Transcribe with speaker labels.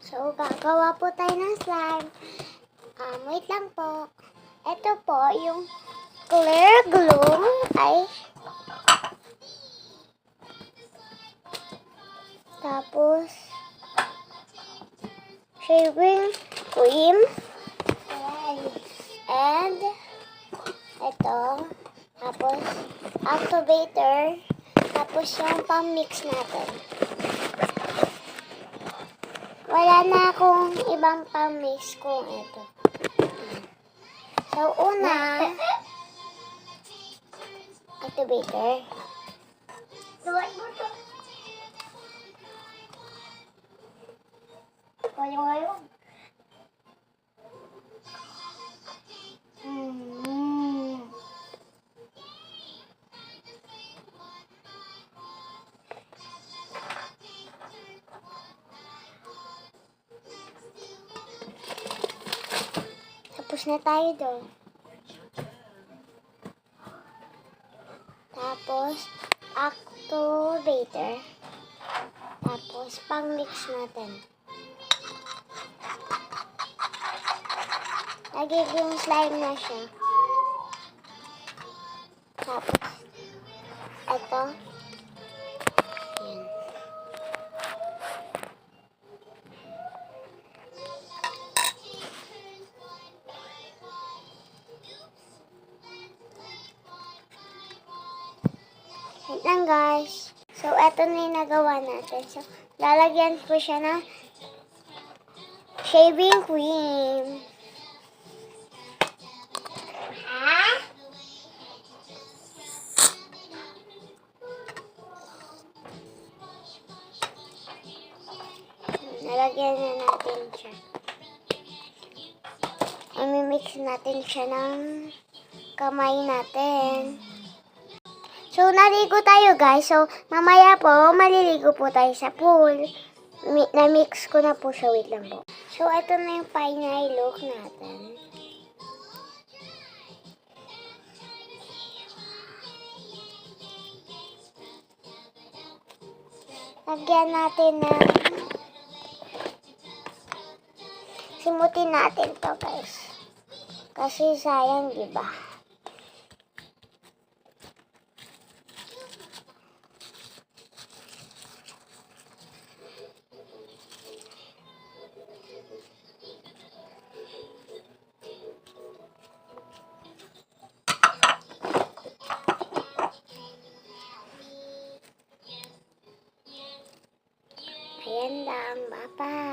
Speaker 1: So, gagawa po tayo ng slime. Wait lang po. Ito po, yung clear glue ay tapos shaving cream and ito tapos activator tapos yung pang-mix natin. Wala na akong ibang pang-mix kung ito. So, una, activator. Ngayon. Tapos na tayo doon. Tapos, activator. Tapos, pang-mix natin. Nagiging slime na siya. Tapos, ito. Yan. Yan lang guys. So, ito na yung nagawa natin. So, lalagyan ko siya ng shaving cream. Nalagyan na natin siya. I-mix natin siya ng kamay natin. So, naligo tayo guys. So, mamaya po, maliligo po tayo sa pool. Na-mix ko na po siya. Wait lang po. So, ito na yung final look natin. Lagyan natin ng simutin natin to guys. Kasi sayang, diba? Ayan lang. Bye-bye.